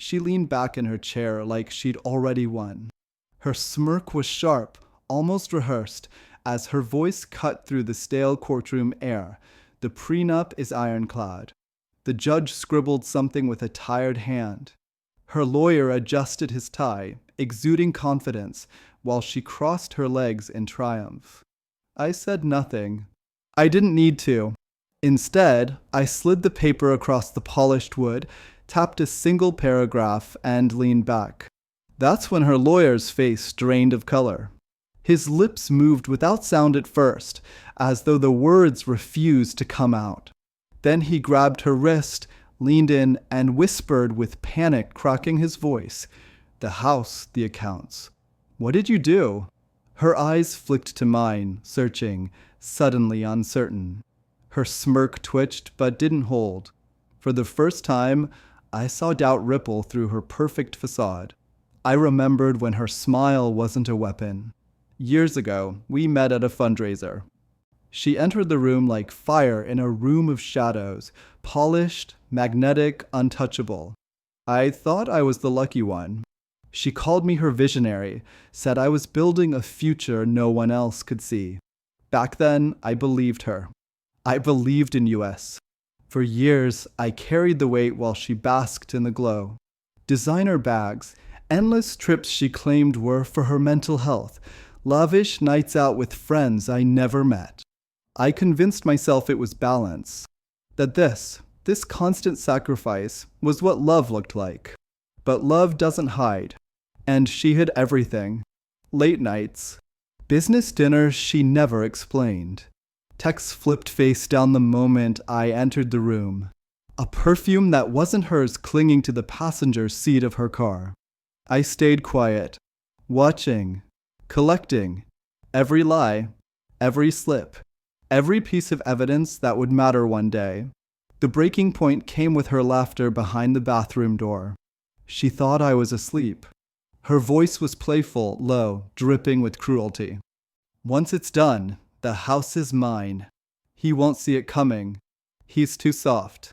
She leaned back in her chair like she'd already won. Her smirk was sharp, almost rehearsed, as her voice cut through the stale courtroom air. The prenup is ironclad. The judge scribbled something with a tired hand. Her lawyer adjusted his tie, exuding confidence, while she crossed her legs in triumph. I said nothing. I didn't need to. Instead, I slid the paper across the polished wood, tapped a single paragraph, and leaned back. That's when her lawyer's face drained of color. His lips moved without sound at first, as though the words refused to come out. Then he grabbed her wrist, leaned in, and whispered with panic cracking his voice, "The house, the accounts. What did you do?" Her eyes flicked to mine, searching, suddenly uncertain. Her smirk twitched but didn't hold. For the first time, I saw doubt ripple through her perfect facade. I remembered when her smile wasn't a weapon. Years ago, we met at a fundraiser. She entered the room like fire in a room of shadows, polished, magnetic, untouchable. I thought I was the lucky one. She called me her visionary, said I was building a future no one else could see. Back then, I believed her. I believed in US. For years, I carried the weight while she basked in the glow. Designer bags, endless trips she claimed were for her mental health, lavish nights out with friends I never met. I convinced myself it was balance, that this constant sacrifice was what love looked like. But love doesn't hide, and she hid everything. Late nights, business dinners she never explained. Texts flipped face down the moment I entered the room. A perfume that wasn't hers clinging to the passenger seat of her car. I stayed quiet, watching, collecting, every lie, every slip, every piece of evidence that would matter one day. The breaking point came with her laughter behind the bathroom door. She thought I was asleep. Her voice was playful, low, dripping with cruelty. "Once it's done, the house is mine. He won't see it coming. He's too soft."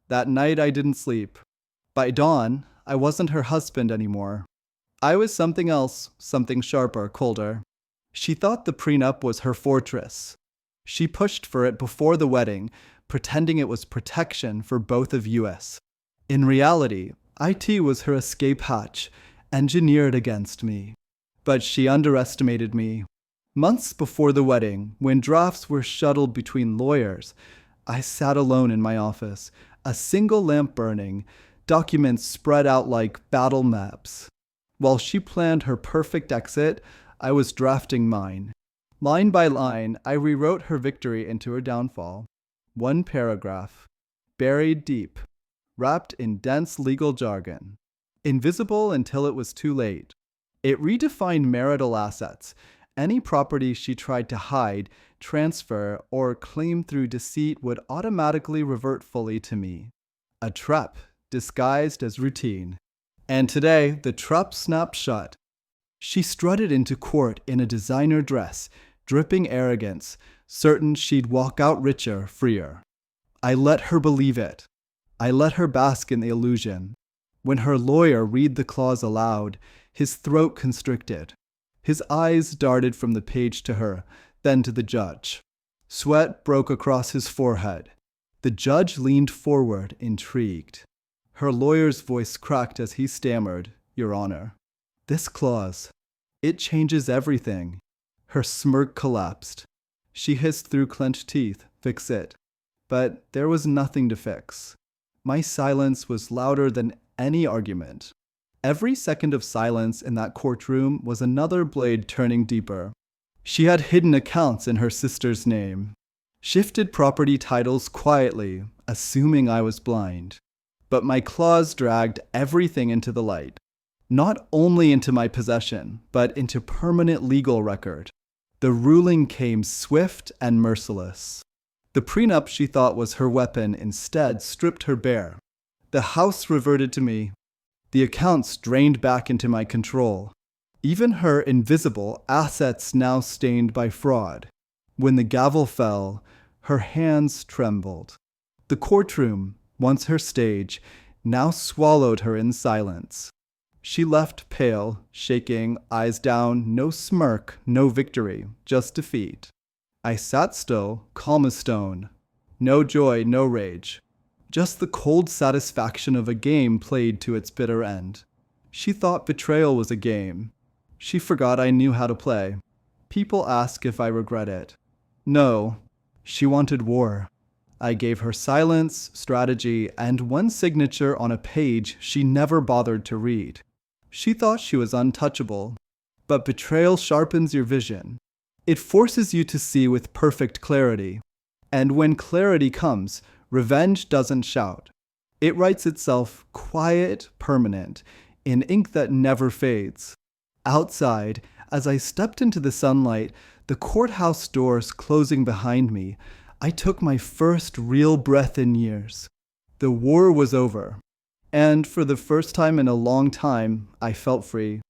That night I didn't sleep. By dawn, I wasn't her husband anymore. I was something else, something sharper, colder. She thought the prenup was her fortress. She pushed for it before the wedding, pretending it was protection for both of us. In reality, IT was her escape hatch, engineered against me. But she underestimated me. Months before the wedding, when drafts were shuttled between lawyers, I sat alone in my office, a single lamp burning, documents spread out like battle maps. While she planned her perfect exit, I was drafting mine. Line by line, I rewrote her victory into her downfall. One paragraph, buried deep, wrapped in dense legal jargon, invisible until it was too late. It redefined marital assets, any property she tried to hide, transfer, or claim through deceit would automatically revert fully to me. A trap disguised as routine. And today, the trap snapped shut. She strutted into court in a designer dress, dripping arrogance, certain she'd walk out richer, freer. I let her believe it. I let her bask in the illusion. When her lawyer read the clause aloud, his throat constricted. His eyes darted from the page to her, then to the judge. Sweat broke across his forehead. The judge leaned forward, intrigued. Her lawyer's voice cracked as he stammered, "Your Honor. This clause, it changes everything." Her smirk collapsed. She hissed through clenched teeth, "Fix it." But there was nothing to fix. My silence was louder than any argument. Every second of silence in that courtroom was another blade turning deeper. She had hidden accounts in her sister's name, shifted property titles quietly, assuming I was blind. But my claws dragged everything into the light, not only into my possession, but into permanent legal record. The ruling came swift and merciless. The prenup she thought was her weapon instead stripped her bare. The house reverted to me. The accounts drained back into my control. Even her invisible assets now stained by fraud. When the gavel fell, her hands trembled. The courtroom, once her stage, now swallowed her in silence. She left pale, shaking, eyes down, no smirk, no victory, just defeat. I sat still, calm as stone. No joy, no rage. Just the cold satisfaction of a game played to its bitter end. She thought betrayal was a game. She forgot I knew how to play. People ask if I regret it. No, she wanted war. I gave her silence, strategy, and one signature on a page she never bothered to read. She thought she was untouchable. But betrayal sharpens your vision. It forces you to see with perfect clarity. And when clarity comes, revenge doesn't shout. It writes itself quiet, permanent, in ink that never fades. Outside, as I stepped into the sunlight, the courthouse doors closing behind me, I took my first real breath in years. The war was over. And for the first time in a long time, I felt free.